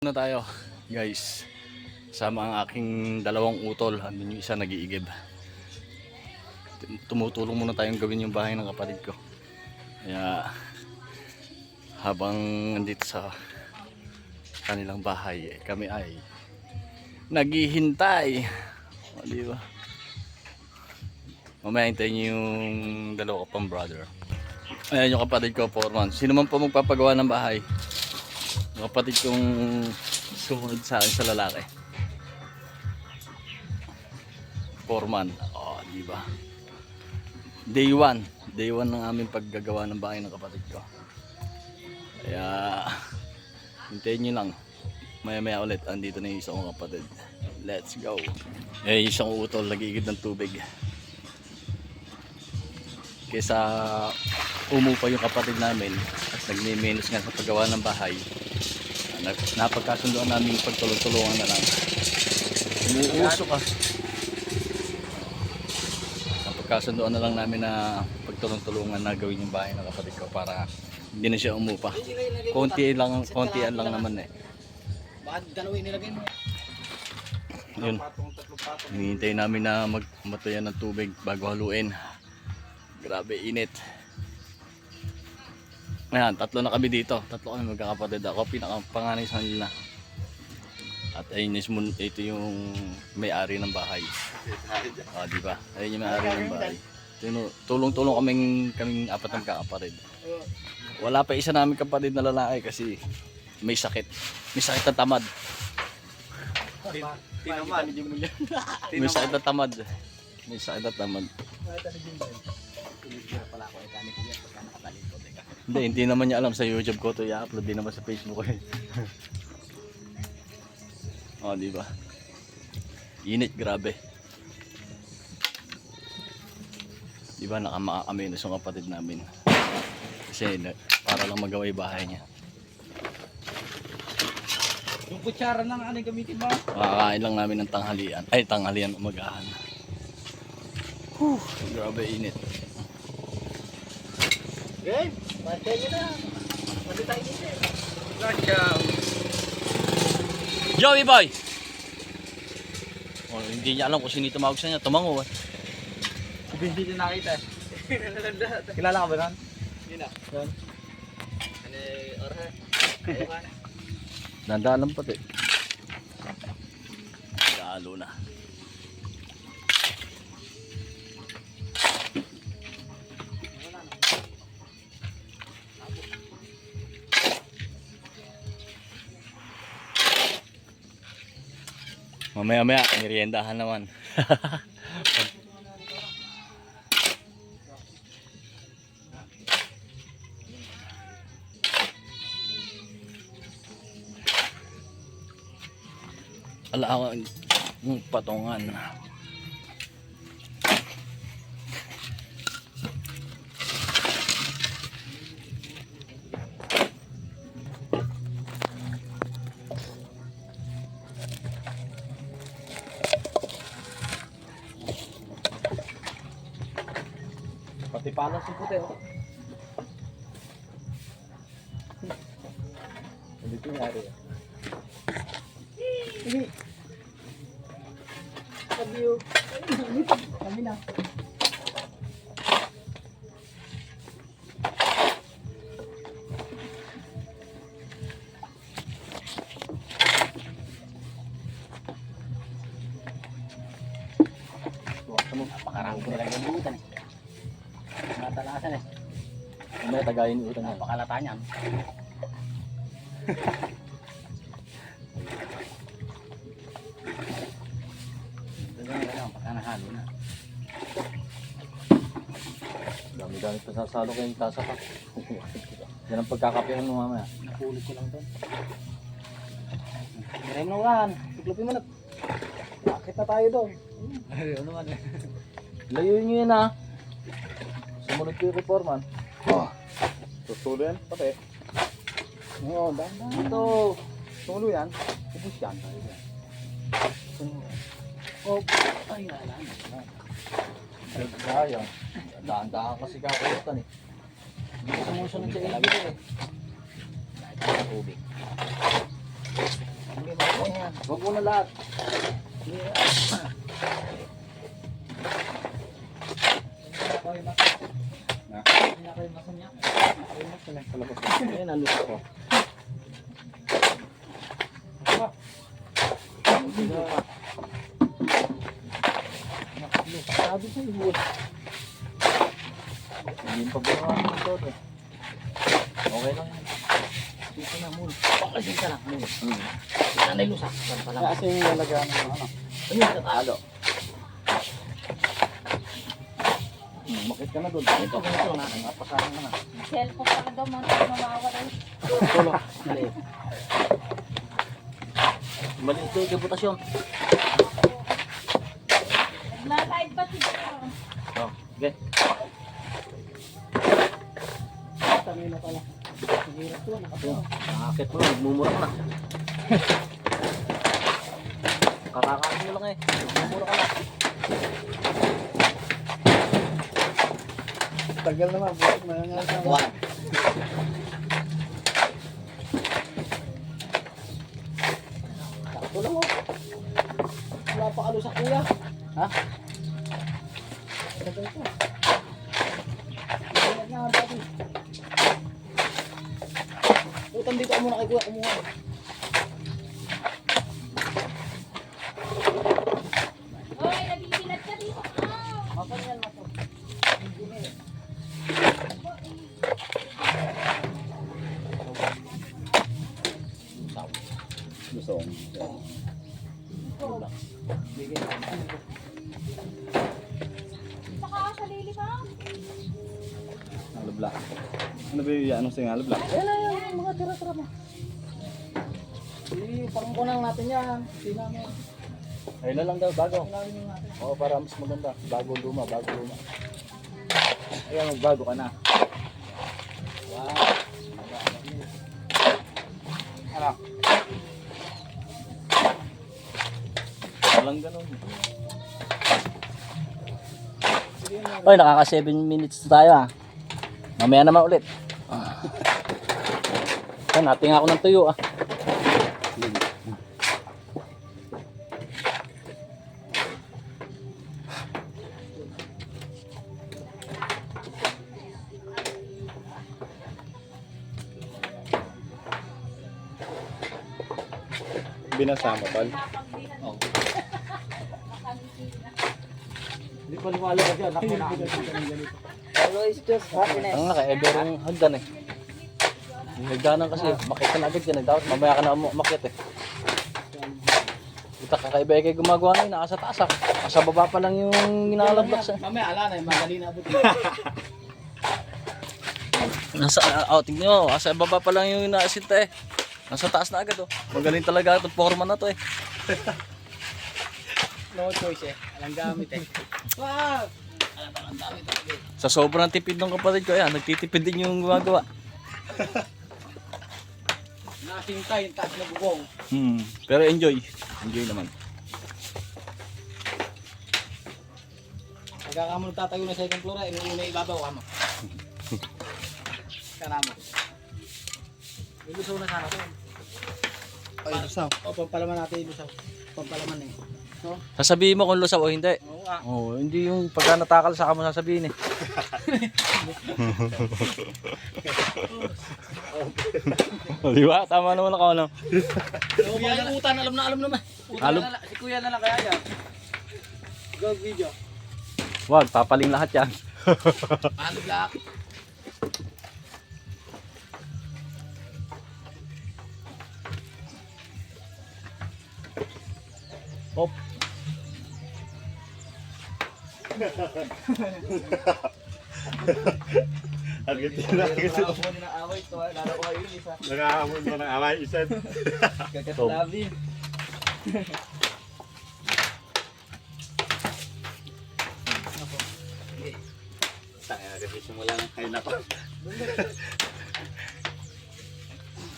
Na tayo guys, sama ang aking dalawang utol. Andun yung isa nag-iigib. Tumutulong muna tayong gawin yung bahay ng kapatid ko. Kaya habang nandito sa kanilang bahay, kami ay naghihintay. O, diba? Mamaya hintayin niyo yung dalawa ko pang brother. Ayan yung kapatid ko, foreman. Sino man po magpapagawa ng bahay, yung kapatid kong sumunod sa akin sa lalaki, foreman. Oh, di ba? Day 1 ng aming paggagawa ng bahay ng kapatid ko. Kaya hintayin nyo lang. Maya ulit andito na yung isang kapatid. Let's go. Eh, isang utol nag-iigib ng tubig. Kesa umupa yung kapatid namin at nagme-menos nga sa paggawa ng bahay, napagkasundoan namin pagtulong-tulungan na lang. Umuuso ka. Napagkasundoan na lang namin na pagtulong-tulungan na gawin yung bahay ng kapatid ko para hindi na siya umupa. Kontian lang naman eh. Bakit dalawin nilagay mo? Yun. Hinihintay namin na matuyan ng tubig bago haluin. Grabe init. Ayan, tatlo na kami dito. Tatlo kami magkakapatid. Ako pinakapanganay sa kanila. At ayun, ito yung may-ari ng bahay. Diba? Ayun yung may-ari ng bahay. Tulong-tulong kaming apat ng kakapatid. Wala pa isa namin kapatid na lalaki kasi may sakit. May sakit na tamad. May sakit na tamad. May sakit na tamad. Hindi naman niya alam sa YouTube ko to, i-upload din naman sa Facebook eh. Oh, di ba? Init, grabe. Di ba nakakaminos yung kapatid namin. Kasi para lang magawa yung bahay niya. Yung kutsara lang ano gamitin mo? Makakain lang namin ng tanghalian. Ay, tanghalian umagahan. Grabe init. Okay, bantay nyo na. Bantay tayo dito eh. Gotcha. Joey boy! Oh, hindi niya alam kung sino tumawag sa niya. Tumango eh. Hindi na nakita eh. Kilala ka ba nun? Hindi na. Yan. Ano orahan? Nandaan lang pati. Lalo na. Mamaya meriendahan naman. Ala ako yung patungan. Pati palas yung puti oh. Dito yung ari. Hindi. Sabi yun. Kami na. Napakarami ko talaga yung utan eh. Matalasan eh. May tagayin yung utan niya. Napakalata niyan. Pagka nahalo na. Dami-dami pa sasalo kayong tasa pa. Yan ang pagkakapihan mo mamaya. Napulot ko lang doon. Miray mo naman. Tuklupin mo na. Bakit na tayo doon? Ayun naman eh. Layuin nyo yan ah. Sumunod ko yung reforman. Tutulo yan, pati. Oo, dahan-dahan. Ito. Tulo yan. Ubus yan. Oh, ay, alam. Sayang. Daan-daan kasi kakulutan eh. Hindi ko sumusunod sa ilagay eh. Tubig. Huwag mo na lahat. Ayun, nalusok ko. Sabi ko yun. Hindi pa buka ito. Okay lang yan. Dito na muna. Pakasin ka lang muna. Sanay lusak. Kasi yung lalagyan ng ano. Ayun, katalo. Makit ka na doon. Ito, ganito na. Napasahan ka na. Cellphone pa daw, mamawala. Tulo. Maliit. Maliit ko yung kabutasyon. Nagla-live pa siya. Oh, okay. Tangin na pala. Hirap to, nakakit mo, nagmumura ka na. Kakakain mo lang eh. Nagmumura ka na. Tagal naman, buhat na nga. Buhat. Sakto lang oh. Wala pa kalo sa kuya. Ha? Ito ito. Ito nga dati. Utang dito ka muna kay kuya, kumuha. Hoy, nabibilat ka dito. Mapan yan, mapan. Gusto ko. Saka sa lili ka. Alabla. Ano ba yung ano sa alabla? Yan, mga tira-tira mo. Pangkunang natin yan. Tinamo. Ayun na lang daw, bago. Oo, para mas maganda. Bago luma, bago luma. Ayan, magbago ka na. Wow. Ano? Walang ganun. Oy, nakaka 7 minutes na tayo ah. Mamaya naman ulit. Nating ako ng tuyo ah. Binasama pal. Hindi pa lumalabas yan. Ako na. Always just happiness. Ang nga, everong hagdan eh. Yung hagdanan kasi, makita na agad yan. Dapat mamaya ka na umakyat eh. Kita kakaiba kayo gumagawa na yun, nasa taas ah. Nasa baba pa lang yung inalablocks eh. Mamaya, ala na, madali na abot. Nasa, tingnan nyo, nasa baba pa lang yung inaasinta eh. Nasa taas na agad oh. Magaling talaga itong forma na to eh. No choice eh. Alang gamit eh. Wow! Sa sobrang tipid ng kapatid ko, ayan, nagtitipid din yung gumagawa. Nakasingta yung taas na bubong. Pero enjoy. Enjoy naman. Pagka mo tatayo na second floor ay una ibabaw ka mo. Kana mo. Ilusaw na sana to. Ay, saw. O, pampalaman natin ilusaw. Pampalaman eh. So, Sasabihin mo kung lusaw o hindi. oo nga. Oh, hindi yung pagka natakal sa mo sasabihin eh. Di ba? Tama naman ako ano. So, mga utan, alam naman. Utan Alam. na lang. Si kuya na lang kaya yan. Go video. Wag, papaling lahat yan. Ano black? Hop. Agad na agad. Nakakamon na away to. Lalakuha yun isa. Nakahamon mo ng amay isa. Kakatlabi. Tangina kasi simula ng kain ako.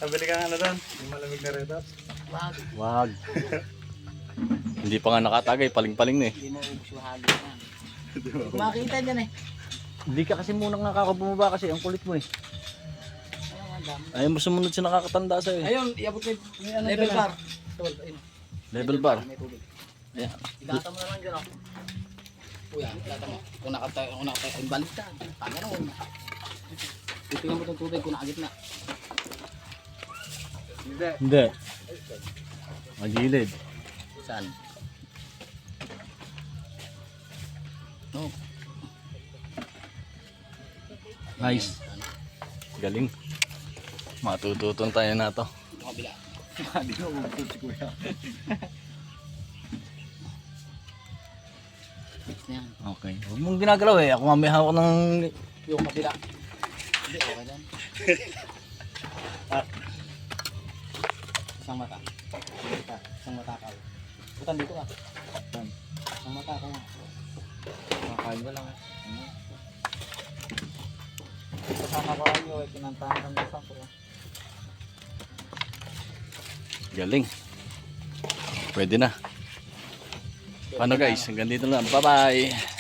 Sabili ka nga na doon. Yung malamig na red hot. Wag. Hindi pa nga nakatagay, paling-paling na eh. Hindi mo ubus yung halo yan. Makita dyan eh. Hindi ka kasi muna nakakabumaba kasi ang kulit mo eh. Ayaw mo sumunod sa nakakatanda sa'yo eh. Ayun, iabot mo yung level bar. Tol, ayun. Level bar. May tubig. Ayan. Ilata mo naman dyan, oh. Kuya, ilata mo. Kung nakatayo, ang balik ka. Tama naman. Titingnan mo itong tubig kung nakagitna. Hindi. Hindi. Magilid. Saan? No. Nice. Galing. Matututon tayo na to. Ito kabila. Hindi ko umutod si kuya. Yan. Okay. Huwag mong ginagalaw eh. Ako nga may hawak ng... Yung kabila. Hindi, okay lang. Isang mata. Isang mata ka. Butan dito ka. Isang mata ka nga. Makain ka lang. Kasama ko kayo eh. Pinantahan ng isang ko. Galing. Pwede na. Paano guys? Hanggang dito lang. Bye-bye.